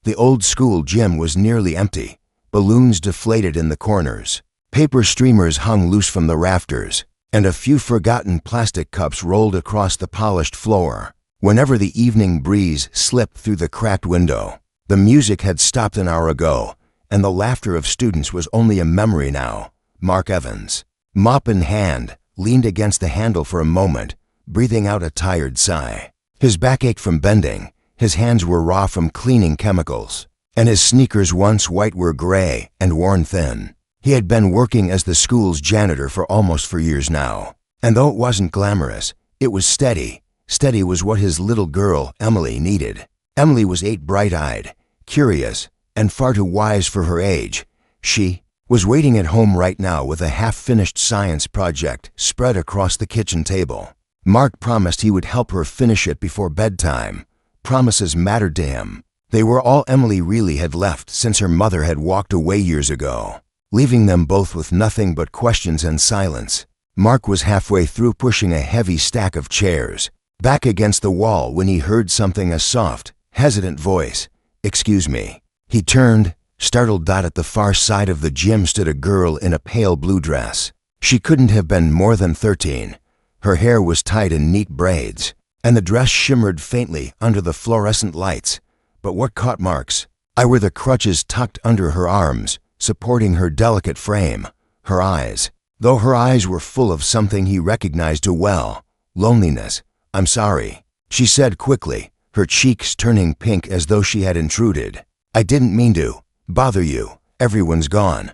The old-school gym was nearly empty. Balloons deflated in the corners. Paper streamers hung loose from the rafters, and a few forgotten plastic cups rolled across the polished floor. Whenever the evening breeze slipped through the cracked window, the music had stopped an hour ago, and the laughter of students was only a memory now. Mark Evans, mop in hand, leaned against the handle for a moment, breathing out a tired sigh. His back ached from bending, his hands were raw from cleaning chemicals, and his sneakers once white were gray and worn thin. He had been working as the school's janitor for almost 4 years now, and though it wasn't glamorous, it was steady. Steady was what his little girl, Emily, needed. Emily was 8, bright-eyed, curious, and far too wise for her age. She was waiting at home right now with a half-finished science project spread across the kitchen table. Mark promised he would help her finish it before bedtime. Promises mattered to him. They were all Emily really had left since her mother had walked away years ago, leaving them both with nothing but questions and silence. Mark was halfway through pushing a heavy stack of chairs back against the wall when he heard something, a soft, hesitant voice. "Excuse me." He turned, startled. At the far side of the gym stood a girl in a pale blue dress. She couldn't have been more than 13. Her hair was tied in neat braids, and the dress shimmered faintly under the fluorescent lights. But what caught Mark's eye were the crutches tucked under her arms, supporting her delicate frame. Her eyes, though her eyes were full of something he recognized too well, loneliness. "I'm sorry," she said quickly, her cheeks turning pink as though she had intruded. "I didn't mean to bother you. Everyone's gone.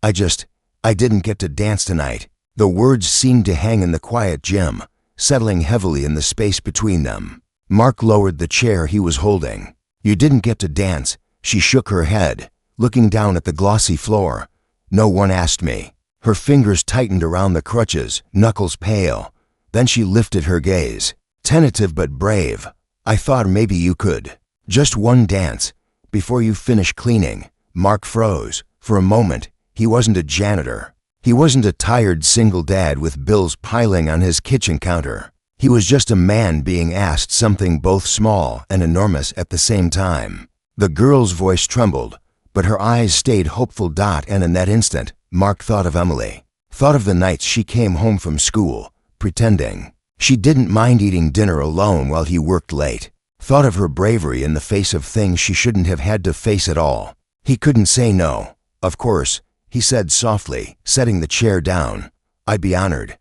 I didn't get to dance tonight." The words seemed to hang in the quiet gym, settling heavily in the space between them. Mark lowered the chair he was holding. "You didn't get to dance?" She shook her head, looking down at the glossy floor. "No one asked me." Her fingers tightened around the crutches, knuckles pale. Then she lifted her gaze, tentative but brave. "I thought maybe you could. Just one dance, before you finish cleaning." Mark froze. For a moment, he wasn't a janitor. He wasn't a tired single dad with bills piling on his kitchen counter. He was just a man being asked something both small and enormous at the same time. The girl's voice trembled, but her eyes stayed hopeful. And in that instant, Mark thought of Emily. Thought of the nights she came home from school, pretending she didn't mind eating dinner alone while he worked late. Thought of her bravery in the face of things she shouldn't have had to face at all. He couldn't say no. "Of course," he said softly, setting the chair down. "I'd be honored."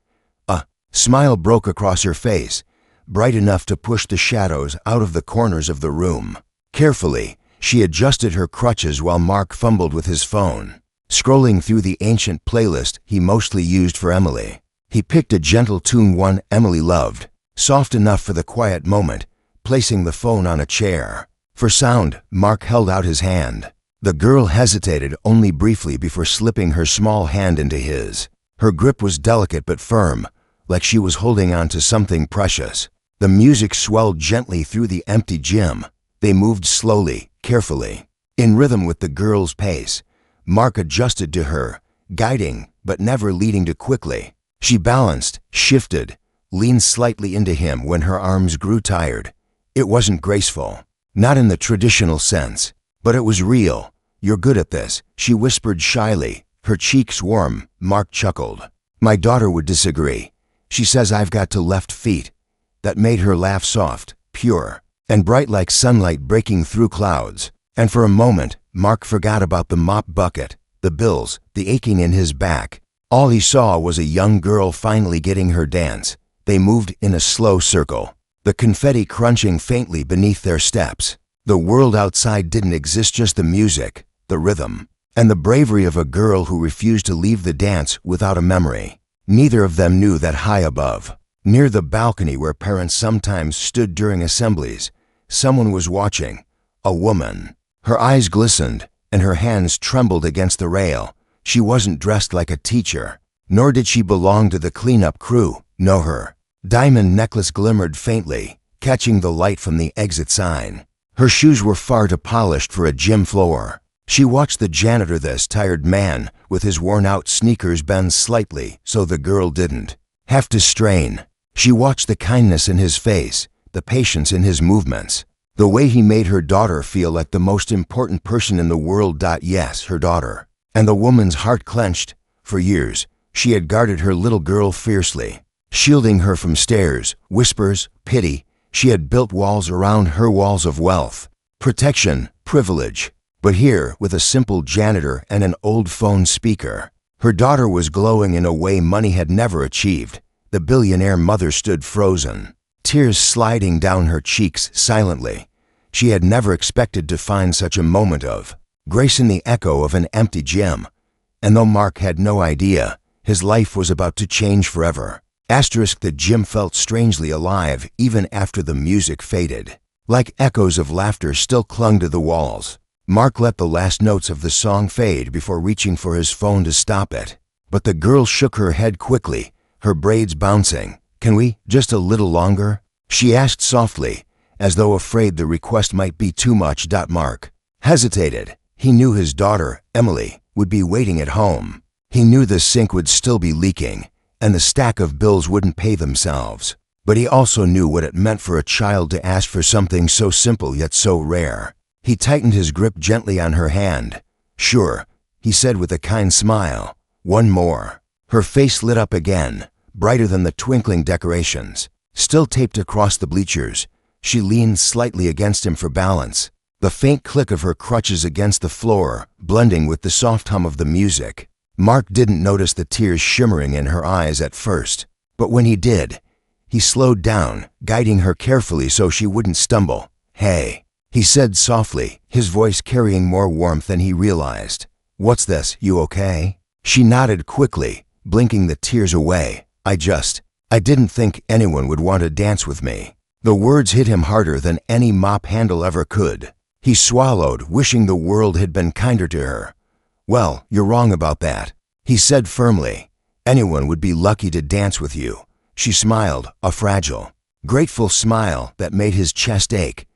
A smile broke across her face, bright enough to push the shadows out of the corners of the room. Carefully, she adjusted her crutches while Mark fumbled with his phone, scrolling through the ancient playlist he mostly used for Emily. He picked a gentle tune, one Emily loved, soft enough for the quiet moment, placing the phone on a chair. For sound, Mark held out his hand. The girl hesitated only briefly before slipping her small hand into his. Her grip was delicate but firm, like she was holding on to something precious. The music swelled gently through the empty gym. They moved slowly, carefully, in rhythm with the girl's pace. Mark adjusted to her, guiding but never leading too quickly. She balanced, shifted, leaned slightly into him when her arms grew tired. It wasn't graceful, not in the traditional sense, but it was real. "You're good at this," she whispered shyly, her cheeks warm. Mark chuckled. "My daughter would disagree. She says I've got two left feet." That made her laugh soft, pure, and bright like sunlight breaking through clouds. And for a moment, Mark forgot about the mop bucket, the bills, the aching in his back. All he saw was a young girl finally getting her dance. They moved in a slow circle, the confetti crunching faintly beneath their steps. The world outside didn't exist, just the music, the rhythm, and the bravery of a girl who refused to leave the dance without a memory. Neither of them knew that high above, near the balcony where parents sometimes stood during assemblies, someone was watching. A woman. Her eyes glistened, and her hands trembled against the rail. She wasn't dressed like a teacher, nor did she belong to the cleanup crew. No, her diamond necklace glimmered faintly, catching the light from the exit sign. Her shoes were far too polished for a gym floor. She watched the janitor, this tired man with his worn-out sneakers, bend slightly so the girl didn't have to strain. She watched the kindness in his face, the patience in his movements. The way he made her daughter feel like the most important person in the world. Yes, her daughter. And the woman's heart clenched. For years, she had guarded her little girl fiercely, shielding her from stares, whispers, pity. She had built walls around her, walls of wealth, protection, privilege. But here, with a simple janitor and an old phone speaker, her daughter was glowing in a way money had never achieved. The billionaire mother stood frozen, tears sliding down her cheeks silently. She had never expected to find such a moment of grace in the echo of an empty gym. And though Mark had no idea, his life was about to change forever. The gym felt strangely alive even after the music faded. Like echoes of laughter still clung to the walls. Mark let the last notes of the song fade before reaching for his phone to stop it. But the girl shook her head quickly, her braids bouncing. "Can we, just a little longer?" she asked softly, as though afraid the request might be too much. Mark hesitated. He knew his daughter, Emily, would be waiting at home. He knew the sink would still be leaking, and the stack of bills wouldn't pay themselves. But he also knew what it meant for a child to ask for something so simple yet so rare. He tightened his grip gently on her hand. "Sure," he said with a kind smile. "One more." Her face lit up again, brighter than the twinkling decorations. Still taped across the bleachers, she leaned slightly against him for balance. The faint click of her crutches against the floor, blending with the soft hum of the music. Mark didn't notice the tears shimmering in her eyes at first, but when he did, he slowed down, guiding her carefully so she wouldn't stumble. "Hey," he said softly, his voice carrying more warmth than he realized. "What's this, you okay?" She nodded quickly, blinking the tears away. I didn't think anyone would want to dance with me." The words hit him harder than any mop handle ever could. He swallowed, wishing the world had been kinder to her. "Well, you're wrong about that," he said firmly. "Anyone would be lucky to dance with you." She smiled, a fragile, grateful smile that made his chest ache.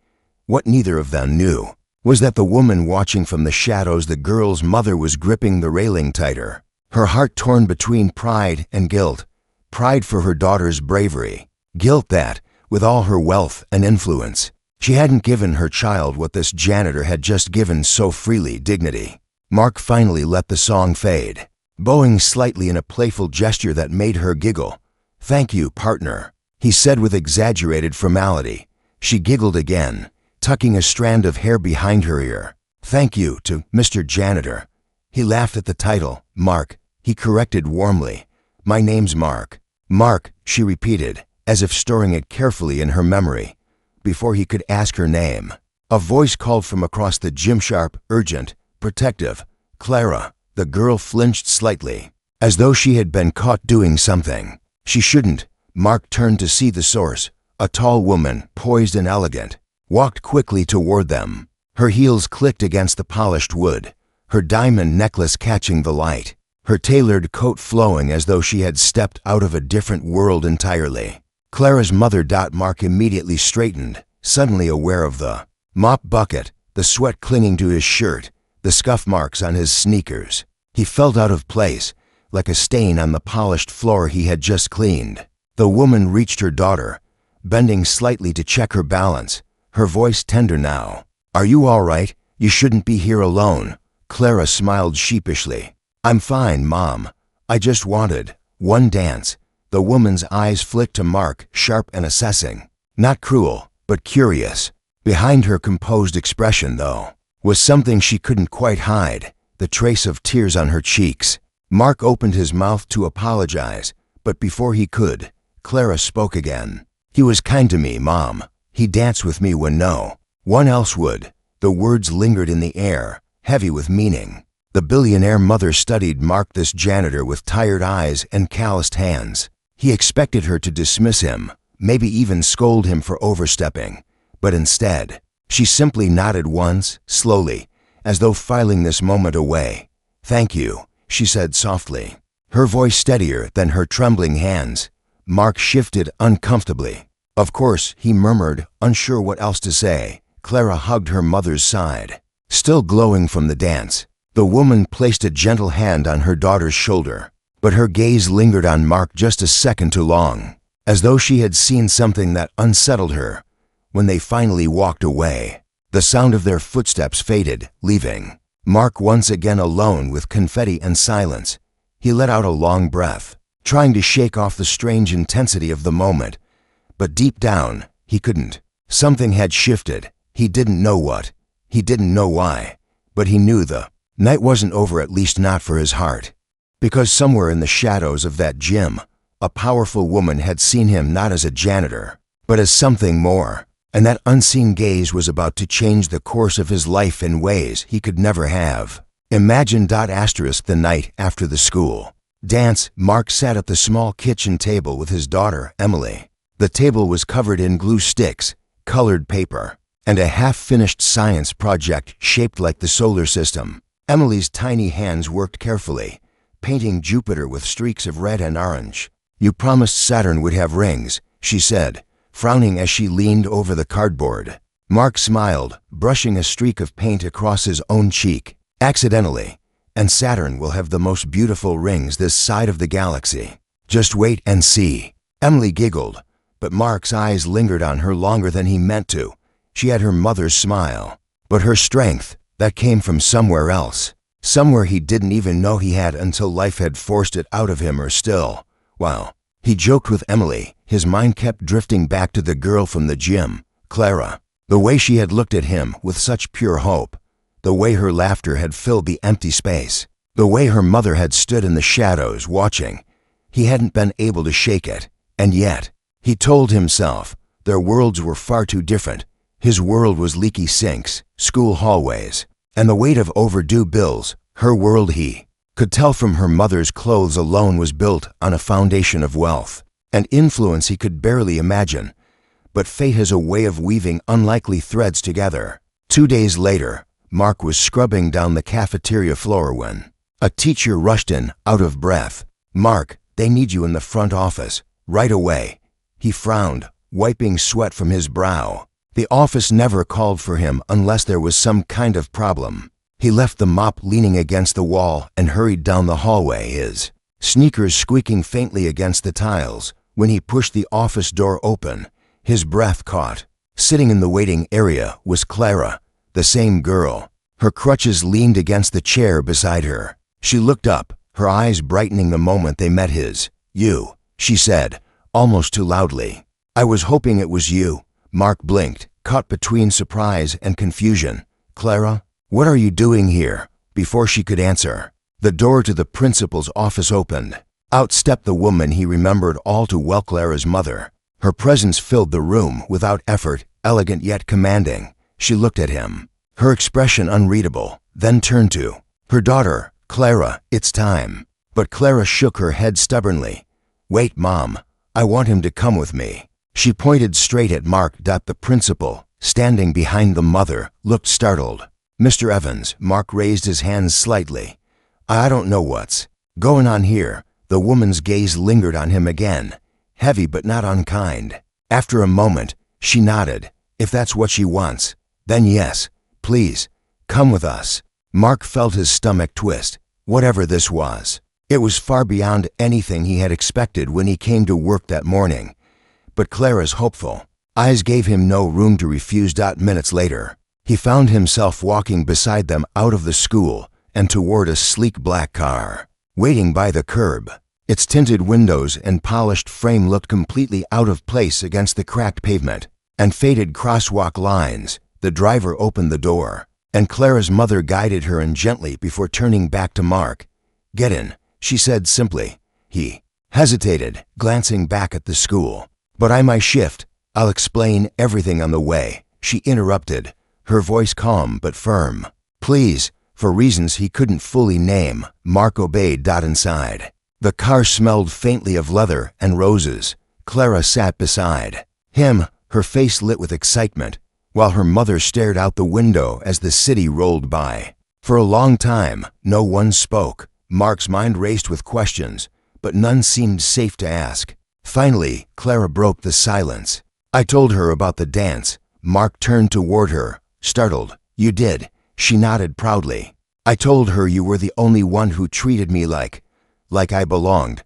What neither of them knew was that the woman watching from the shadows, the girl's mother, was gripping the railing tighter, her heart torn between pride and guilt. Pride for her daughter's bravery, guilt that, with all her wealth and influence, she hadn't given her child what this janitor had just given so freely: dignity. Mark finally let the song fade, bowing slightly in a playful gesture that made her giggle. "Thank you, partner," he said with exaggerated formality. She giggled again, tucking a strand of hair behind her ear. "Thank you to Mr. Janitor." He laughed at the title. "Mark," he corrected warmly. "My name's Mark." "Mark," she repeated, as if storing it carefully in her memory. Before he could ask her name, a voice called from across the gym, sharp, urgent, protective. "Clara." The girl flinched slightly, as though she had been caught doing something she shouldn't. Mark turned to see the source. A tall woman, poised and elegant, walked quickly toward them. Her heels clicked against the polished wood, her diamond necklace catching the light, her tailored coat flowing as though she had stepped out of a different world entirely. Clara's mother. Mark immediately straightened, suddenly aware of the mop bucket, the sweat clinging to his shirt, the scuff marks on his sneakers. He felt out of place, like a stain on the polished floor he had just cleaned. The woman reached her daughter, bending slightly to check her balance, her voice tender now. "Are you all right? You shouldn't be here alone." Clara smiled sheepishly. "I'm fine, Mom. I just wanted one dance." The woman's eyes flicked to Mark, sharp and assessing. Not cruel, but curious. Behind her composed expression, though, was something she couldn't quite hide, the trace of tears on her cheeks. Mark opened his mouth to apologize, but before he could, Clara spoke again. "He was kind to me, Mom. He danced with me when no one else would." The words lingered in the air, heavy with meaning. The billionaire mother studied Mark, this janitor, with tired eyes and calloused hands. He expected her to dismiss him, maybe even scold him for overstepping. But instead, she simply nodded once, slowly, as though filing this moment away. "Thank you," she said softly, her voice steadier than her trembling hands. Mark shifted uncomfortably. "Of course," he murmured, unsure what else to say. Clara hugged her mother's side, still glowing from the dance. The woman placed a gentle hand on her daughter's shoulder, but her gaze lingered on Mark just a second too long, as though she had seen something that unsettled her. when they finally walked away. The sound of their footsteps faded, leaving Mark once again alone with confetti and silence. He let out a long breath, trying to shake off the strange intensity of the moment. But deep down, he couldn't. Something had shifted. He didn't know what. He didn't know why. But he knew the night wasn't over, at least not for his heart. Because somewhere in the shadows of that gym, a powerful woman had seen him not as a janitor, but as something more. And that unseen gaze was about to change the course of his life in ways he could never have. Imagine the night after the school dance. Mark sat at the small kitchen table with his daughter, Emily. The table was covered in glue sticks, colored paper, and a half-finished science project shaped like the solar system. Emily's tiny hands worked carefully, painting Jupiter with streaks of red and orange. "You promised Saturn would have rings," she said, frowning as she leaned over the cardboard. Mark smiled, brushing a streak of paint across his own cheek. "Accidentally. And Saturn will have the most beautiful rings this side of the galaxy. Just wait and see." Emily giggled, but Mark's eyes lingered on her longer than he meant to. She had her mother's smile, but her strength, that came from somewhere else. Somewhere he didn't even know he had until life had forced it out of him. Or still, while he joked with Emily, his mind kept drifting back to the girl from the gym, Clara. The way she had looked at him with such pure hope. The way her laughter had filled the empty space. The way her mother had stood in the shadows watching. He hadn't been able to shake it. And yet, he told himself, their worlds were far too different. His world was leaky sinks, school hallways, and the weight of overdue bills. Her world, he could tell from her mother's clothes alone, was built on a foundation of wealth and influence he could barely imagine. But fate has a way of weaving unlikely threads together. 2 days later, Mark was scrubbing down the cafeteria floor when a teacher rushed in, out of breath. "Mark, they need you in the front office, right away." He frowned, wiping sweat from his brow. The office never called for him unless there was some kind of problem. He left the mop leaning against the wall and hurried down the hallway, his sneakers squeaking faintly against the tiles. When he pushed the office door open, his breath caught. Sitting in the waiting area was Clara, the same girl. Her crutches leaned against the chair beside her. She looked up, her eyes brightening the moment they met his. "You," she said, almost too loudly. "I was hoping it was you." Mark blinked, caught between surprise and confusion. "Clara, what are you doing here?" Before she could answer, the door to the principal's office opened. Out stepped the woman he remembered all too well, Clara's mother. Her presence filled the room without effort, elegant yet commanding. She looked at him, her expression unreadable, then turned to her daughter. "Clara, it's time." But Clara shook her head stubbornly. "Wait, Mom. I want him to come with me." She pointed straight at Mark. The principal, standing behind the mother, looked startled. "Mr. Evans," Mark raised his hands slightly. "I don't know what's going on here." The woman's gaze lingered on him again, heavy but not unkind. After a moment, she nodded. "If that's what she wants, then yes, please, come with us." Mark felt his stomach twist. Whatever this was, it was far beyond anything he had expected when he came to work that morning. But Clara's hopeful eyes gave him no room to refuse. Minutes later, he found himself walking beside them out of the school and toward a sleek black car, waiting by the curb. Its tinted windows and polished frame looked completely out of place against the cracked pavement and faded crosswalk lines. The driver opened the door, and Clara's mother guided her in gently before turning back to Mark. "Get in," she said simply. He hesitated, glancing back at the school. "But my shift. I'll explain everything on the way," she interrupted, her voice calm but firm. "Please." For reasons he couldn't fully name, Mark obeyed. Inside, the car smelled faintly of leather and roses. Clara sat beside him, her face lit with excitement, while her mother stared out the window as the city rolled by. For a long time, no one spoke. Mark's mind raced with questions, but none seemed safe to ask. Finally, Clara broke the silence. "I told her about the dance." Mark turned toward her, startled. "You did?" She nodded proudly. "I told her you were the only one who treated me like I belonged,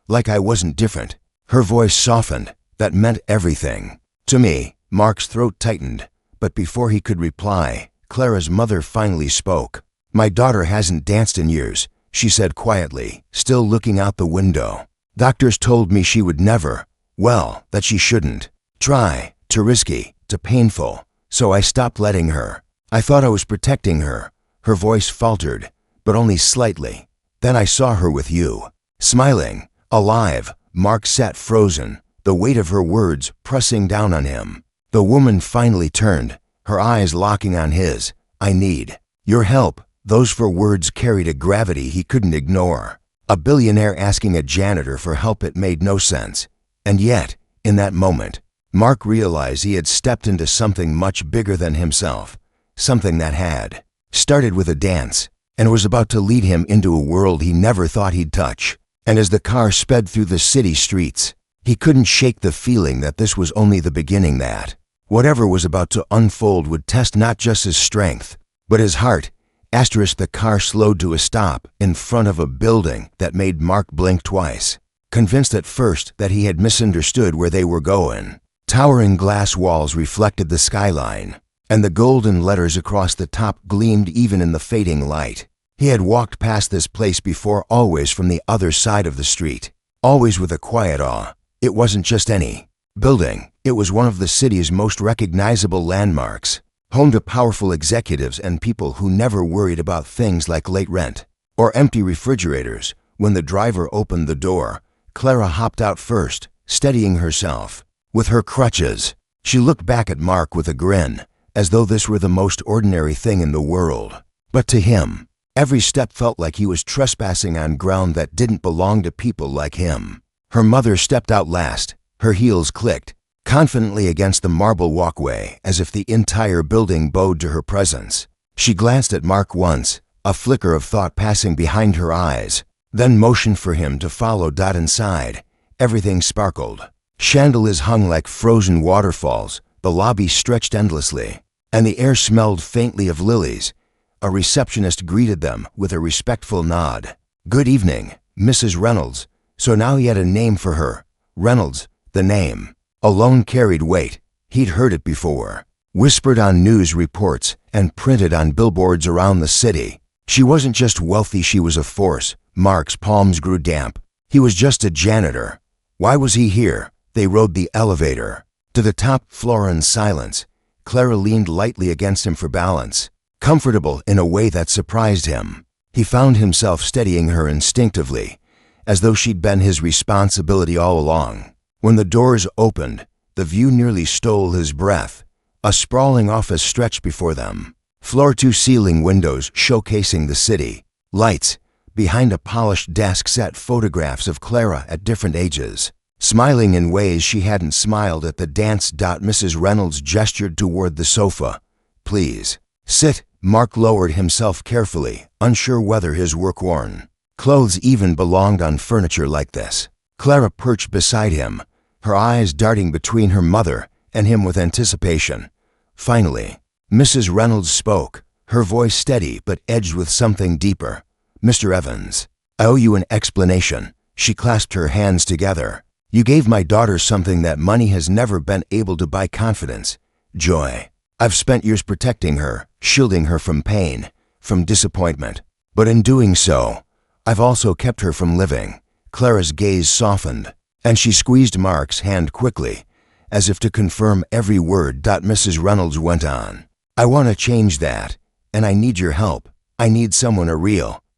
like I wasn't different." Her voice softened. "That meant everything to me." Mark's throat tightened, but before he could reply, Clara's mother finally spoke. "My daughter hasn't danced in years," she said quietly, still looking out the window. "Doctors told me she would never, well, that she shouldn't. Try, too risky, too painful. So I stopped letting her. I thought I was protecting her." Her voice faltered, but only slightly. "Then I saw her with you, smiling, alive." Mark sat frozen, the weight of her words pressing down on him. The woman finally turned, her eyes locking on his. "I need your help." Those four words carried a gravity he couldn't ignore. A billionaire asking a janitor for help, it made no sense. And yet, in that moment, Mark realized he had stepped into something much bigger than himself, something that had started with a dance and was about to lead him into a world he never thought he'd touch. And as the car sped through the city streets, he couldn't shake the feeling that this was only the beginning, that whatever was about to unfold would test not just his strength, but his heart. The car slowed to a stop in front of a building that made Mark blink twice, convinced at first that he had misunderstood where they were going. Towering glass walls reflected the skyline, and the golden letters across the top gleamed even in the fading light. He had walked past this place before, always from the other side of the street, always with a quiet awe. It wasn't just any building, it was one of the city's most recognizable landmarks, home to powerful executives and people who never worried about things like late rent or empty refrigerators. When the driver opened the door, Clara hopped out first, steadying herself with her crutches. She looked back at Mark with a grin, as though this were the most ordinary thing in the world. But to him, every step felt like he was trespassing on ground that didn't belong to people like him. Her mother stepped out last. Her heels clicked confidently against the marble walkway, as if the entire building bowed to her presence. She glanced at Mark once, a flicker of thought passing behind her eyes, then motioned for him to follow. Inside, everything sparkled. Chandeliers hung like frozen waterfalls, the lobby stretched endlessly, and the air smelled faintly of lilies. A receptionist greeted them with a respectful nod. "Good evening, Mrs. Reynolds." So now he had a name for her. Reynolds, the name alone carried weight. He'd heard it before, whispered on news reports and printed on billboards around the city. She wasn't just wealthy, she was a force. Mark's palms grew damp. He was just a janitor. Why was he here? They rode the elevator to the top floor in silence. Clara leaned lightly against him for balance, comfortable in a way that surprised him. He found himself steadying her instinctively, as though she'd been his responsibility all along. When the doors opened, the view nearly stole his breath. A sprawling office stretched before them, floor-to-ceiling windows showcasing the city. Lights. Behind a polished desk sat photographs of Clara at different ages, smiling in ways she hadn't smiled at the dance. Mrs. Reynolds gestured toward the sofa. "Please, sit." Mark lowered himself carefully, unsure whether his work-worn clothes even belonged on furniture like this. Clara perched beside him, her eyes darting between her mother and him with anticipation. Finally, Mrs. Reynolds spoke, her voice steady but edged with something deeper. "Mr. Evans, I owe you an explanation." She clasped her hands together. "You gave my daughter something that money has never been able to buy: confidence, joy. I've spent years protecting her, shielding her from pain, from disappointment. But in doing so, I've also kept her from living." Clara's gaze softened, and she squeezed Mark's hand quickly, as if to confirm every word. Mrs. Reynolds went on. "I want to change that, and I need your help. I need someone,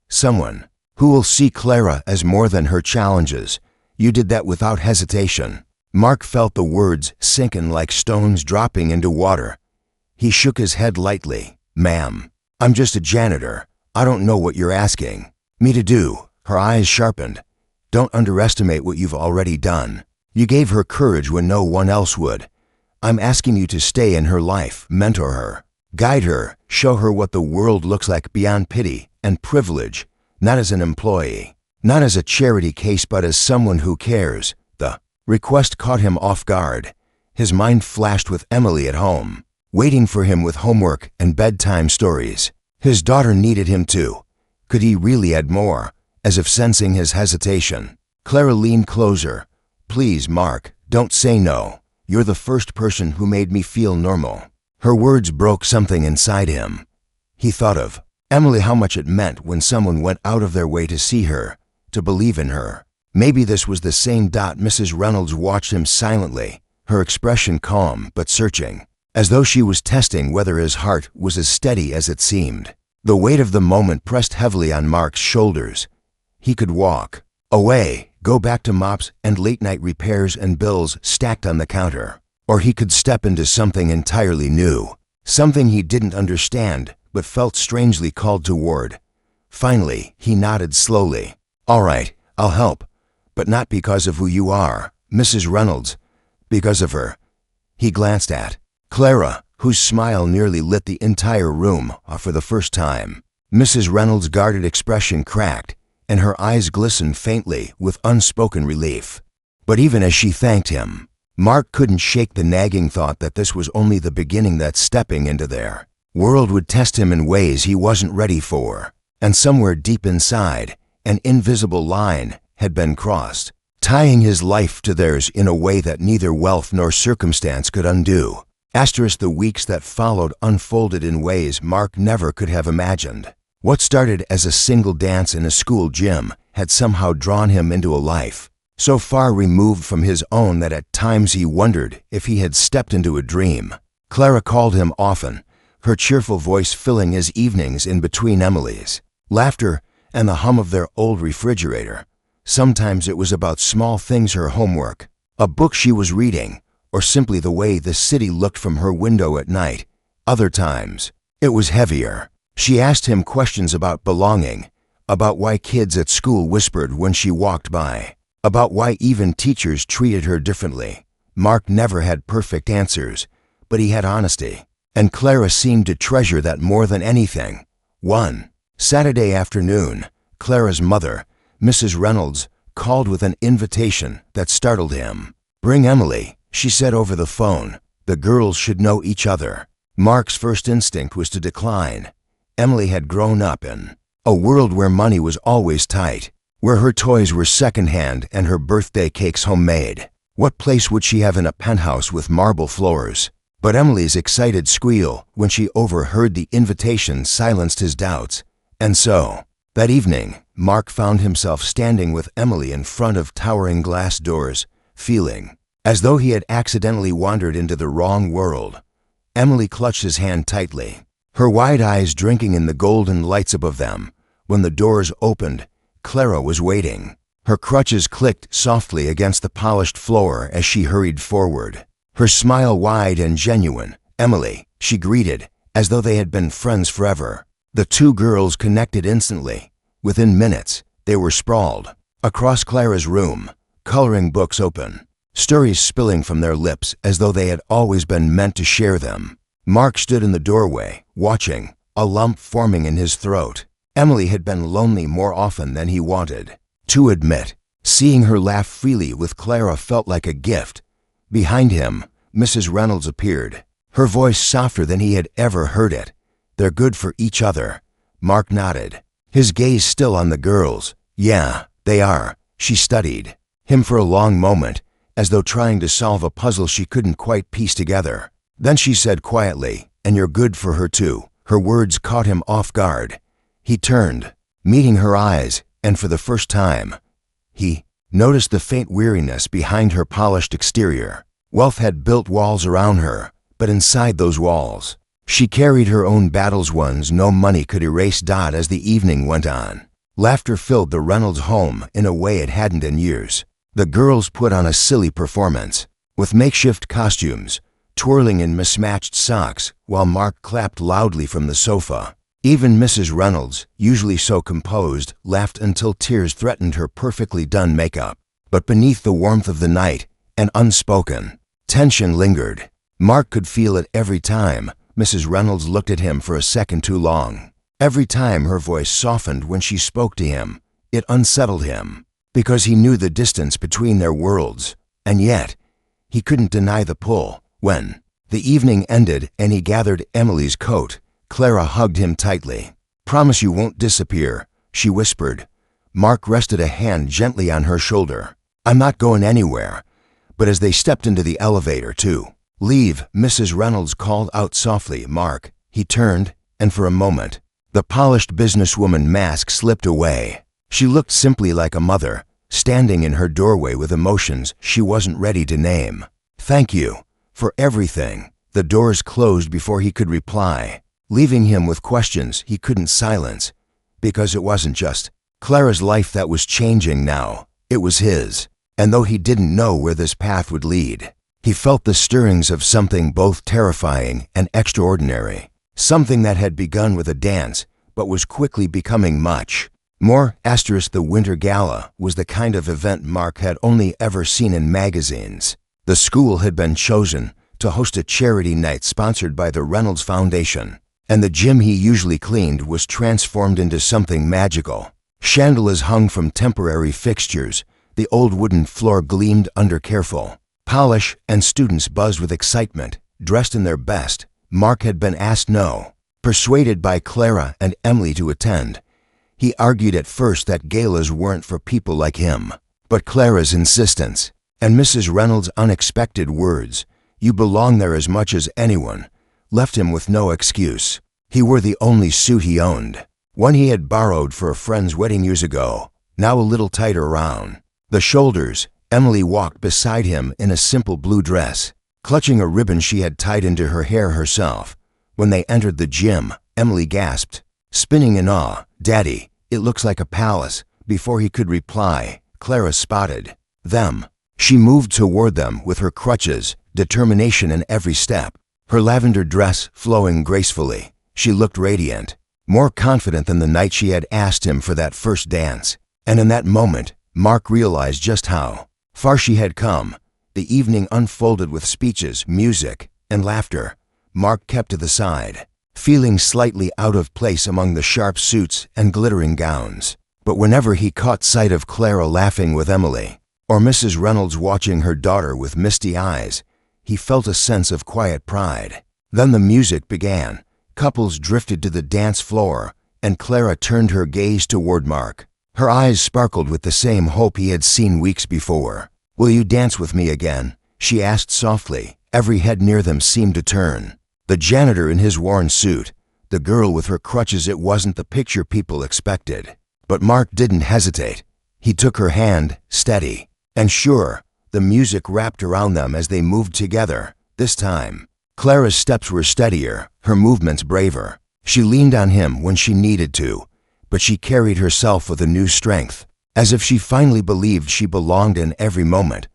someone who will see Clara as more than her challenges." "You did that without hesitation." Mark felt the words sinking like stones dropping into water. He shook his head lightly. "Ma'am, I'm just a janitor. I don't know what you're asking me to do." Her eyes sharpened. "Don't underestimate what you've already done. You gave her courage when no one else would. I'm asking you to stay in her life, mentor her, guide her, show her what the world looks like beyond pity and privilege, not as an employee, not as a charity case, but as someone who cares." The request caught him off guard. His mind flashed with Emily at home, waiting for him with homework and bedtime stories. His daughter needed him too. Could he really add more? As if sensing his hesitation, Clara leaned closer. "Please, Mark, don't say no. You're the first person who made me feel normal." Her words broke something inside him. He thought of Emily, how much it meant when someone went out of their way to see her, to believe in her. Maybe this was the same. Mrs. Reynolds watched him silently, her expression calm but searching, as though she was testing whether his heart was as steady as it seemed. The weight of the moment pressed heavily on Mark's shoulders. He could walk away, go back to mops and late-night repairs and bills stacked on the counter. Or he could step into something entirely new, something he didn't understand but felt strangely called toward. Finally, he nodded slowly. "All right, I'll help. But not because of who you are, Mrs. Reynolds. Because of her." He glanced at Clara, whose smile nearly lit the entire room for the first time. Mrs. Reynolds' guarded expression cracked, and her eyes glistened faintly with unspoken relief. But even as she thanked him, Mark couldn't shake the nagging thought that this was only the beginning, that stepping into their world would test him in ways he wasn't ready for. And somewhere deep inside, an invisible line had been crossed, tying his life to theirs in a way that neither wealth nor circumstance could undo. The weeks that followed unfolded in ways Mark never could have imagined. What started as a single dance in a school gym had somehow drawn him into a life so far removed from his own that at times he wondered if he had stepped into a dream. Clara called him often, her cheerful voice filling his evenings in between Emily's laughter and the hum of their old refrigerator. Sometimes it was about small things, her homework, a book she was reading, or simply the way the city looked from her window at night. Other times, it was heavier. She asked him questions about belonging, about why kids at school whispered when she walked by, about why even teachers treated her differently. Mark never had perfect answers, but he had honesty, and Clara seemed to treasure that more than anything. One Saturday afternoon, Clara's mother, Mrs. Reynolds, called with an invitation that startled him. "Bring Emily," she said over the phone. "The girls should know each other." Mark's first instinct was to decline. Emily had grown up in a world where money was always tight, where her toys were secondhand and her birthday cakes homemade. What place would she have in a penthouse with marble floors? But Emily's excited squeal when she overheard the invitation silenced his doubts. And so, that evening, Mark found himself standing with Emily in front of towering glass doors, feeling as though he had accidentally wandered into the wrong world. Emily clutched his hand tightly, her wide eyes drinking in the golden lights above them. When the doors opened, Clara was waiting. Her crutches clicked softly against the polished floor as she hurried forward, her smile wide and genuine. "Emily," she greeted, as though they had been friends forever. The two girls connected instantly. Within minutes, they were sprawled across Clara's room, coloring books open, stories spilling from their lips as though they had always been meant to share them. Mark stood in the doorway, watching, a lump forming in his throat. Emily had been lonely more often than he wanted to admit. Seeing her laugh freely with Clara felt like a gift. Behind him, Mrs. Reynolds appeared, her voice softer than he had ever heard it. "They're good for each other." Mark nodded, his gaze still on the girls. "Yeah, they are." She studied him for a long moment, as though trying to solve a puzzle she couldn't quite piece together. Then she said quietly, "And you're good for her too." Her words caught him off guard. He turned, meeting her eyes, and for the first time, he noticed the faint weariness behind her polished exterior. Wealth had built walls around her, but inside those walls, she carried her own battles, ones no money could erase. As the evening went on, laughter filled the Reynolds home in a way it hadn't in years. The girls put on a silly performance, with makeshift costumes, twirling in mismatched socks, while Mark clapped loudly from the sofa. Even Mrs. Reynolds, usually so composed, laughed until tears threatened her perfectly done makeup. But beneath the warmth of the night, an unspoken tension lingered. Mark could feel it every time Mrs. Reynolds looked at him for a second too long. Every time her voice softened when she spoke to him, it unsettled him, because he knew the distance between their worlds, and yet he couldn't deny the pull. When the evening ended and he gathered Emily's coat, Clara hugged him tightly. "Promise you won't disappear," she whispered. Mark rested a hand gently on her shoulder. "I'm not going anywhere, But as they stepped into the elevator to leave, Mrs. Reynolds called out softly, "Mark." He turned, and for a moment, the polished businesswoman mask slipped away. She looked simply like a mother, standing in her doorway with emotions she wasn't ready to name. "Thank you for everything." The doors closed before he could reply, leaving him with questions he couldn't silence, because it wasn't just Clara's life that was changing now, it was his. And though he didn't know where this path would lead, he felt the stirrings of something both terrifying and extraordinary, something that had begun with a dance but was quickly becoming much more. The Winter Gala was the kind of event Mark had only ever seen in magazines. The school had been chosen to host a charity night sponsored by the Reynolds Foundation, and the gym he usually cleaned was transformed into something magical. Chandeliers hung from temporary fixtures, the old wooden floor gleamed under careful polish, and students buzzed with excitement, dressed in their best. Mark had been asked no, persuaded by Clara and Emily to attend. He argued at first that galas weren't for people like him, but Clara's insistence and Mrs. Reynolds' unexpected words, "You belong there as much as anyone," left him with no excuse. He wore the only suit he owned, one he had borrowed for a friend's wedding years ago, now a little tighter around the shoulders. Emily walked beside him in a simple blue dress, clutching a ribbon she had tied into her hair herself. When they entered the gym, Emily gasped, spinning in awe, "Daddy, it looks like a palace." Before he could reply, Clara spotted them. She moved toward them with her crutches, determination in every step, her lavender dress flowing gracefully. She looked radiant, more confident than the night she had asked him for that first dance. And in that moment, Mark realized just how far she had come. The evening unfolded with speeches, music, and laughter. Mark kept to the side, feeling slightly out of place among the sharp suits and glittering gowns. But whenever he caught sight of Clara laughing with Emily, or Mrs. Reynolds watching her daughter with misty eyes, he felt a sense of quiet pride. Then the music began. Couples drifted to the dance floor, and Clara turned her gaze toward Mark. Her eyes sparkled with the same hope he had seen weeks before. "Will you dance with me again?" she asked softly. Every head near them seemed to turn. The janitor in his worn suit, the girl with her crutches. It wasn't the picture people expected. But Mark didn't hesitate. He took her hand, steady and sure. The music wrapped around them as they moved together. This time, Clara's steps were steadier, her movements braver. She leaned on him when she needed to, but she carried herself with a new strength, as if she finally believed she belonged in every moment.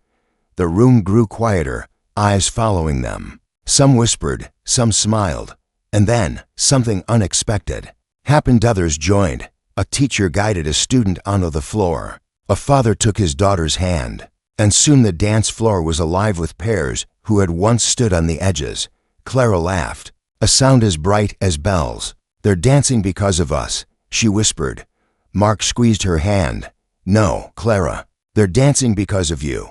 The room grew quieter, eyes following them. Some whispered, some smiled, and then something unexpected happened. Others joined. A teacher guided a student onto the floor. A father took his daughter's hand, and soon the dance floor was alive with pairs who had once stood on the edges. Clara laughed, a sound as bright as bells. "They're dancing because of us," she whispered. Mark squeezed her hand. "No, Clara, they're dancing because of you."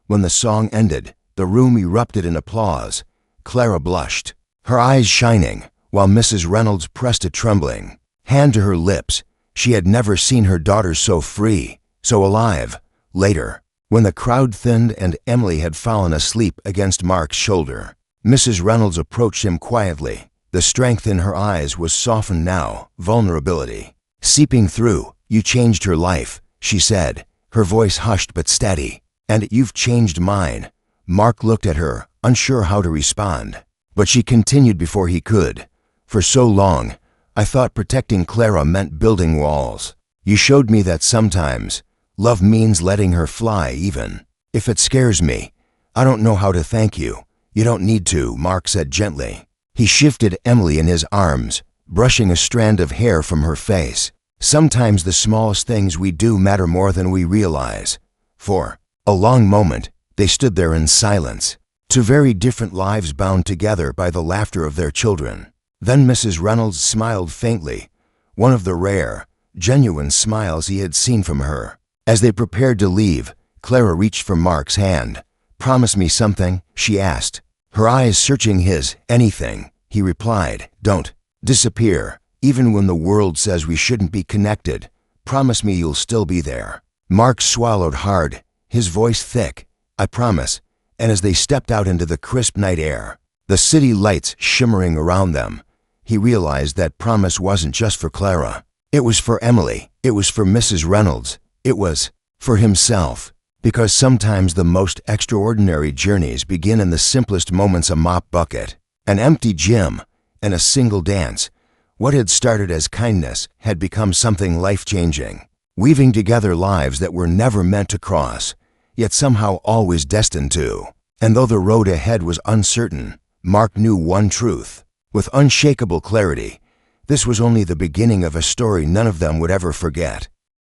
When the song ended, the room erupted in applause. Clara blushed, her eyes shining, while Mrs. Reynolds pressed a trembling hand to her lips. She had never seen her daughter so free, so alive. Later, when the crowd thinned and Emily had fallen asleep against Mark's shoulder, Mrs. Reynolds approached him quietly. The strength in her eyes was softened now, vulnerability seeping through. "You changed her life," she said, her voice hushed but steady. "And you've changed mine." Mark looked at her, unsure how to respond. But she continued before he could. "For so long, I thought protecting Clara meant building walls. You showed me that sometimes love means letting her fly even if it scares me. I don't know how to thank you." "You don't need to," Mark said gently. He shifted Emily in his arms, brushing a strand of hair from her face. "Sometimes the smallest things we do matter more than we realize." For a long moment, they stood there in silence, two very different lives bound together by the laughter of their children. Then Mrs. Reynolds smiled faintly, one of the rare, genuine smiles he had seen from her. As they prepared to leave, Clara reached for Mark's hand. "Promise me something?" she asked, her eyes searching his. "Anything," he replied. "Don't disappear, even when the world says we shouldn't be connected. Promise me you'll still be there." Mark swallowed hard, his voice thick. "I promise." And as they stepped out into the crisp night air, the city lights shimmering around them, he realized that promise wasn't just for Clara. It was for Emily. It was for Mrs. Reynolds. It was for himself. Because sometimes the most extraordinary journeys begin in the simplest moments: a mop bucket, an empty gym, and a single dance. What had started as kindness had become something life-changing, weaving together lives that were never meant to cross, yet somehow always destined to. And though the road ahead was uncertain, Mark knew one truth, with unshakable clarity: this was only the beginning of a story none of them would ever forget.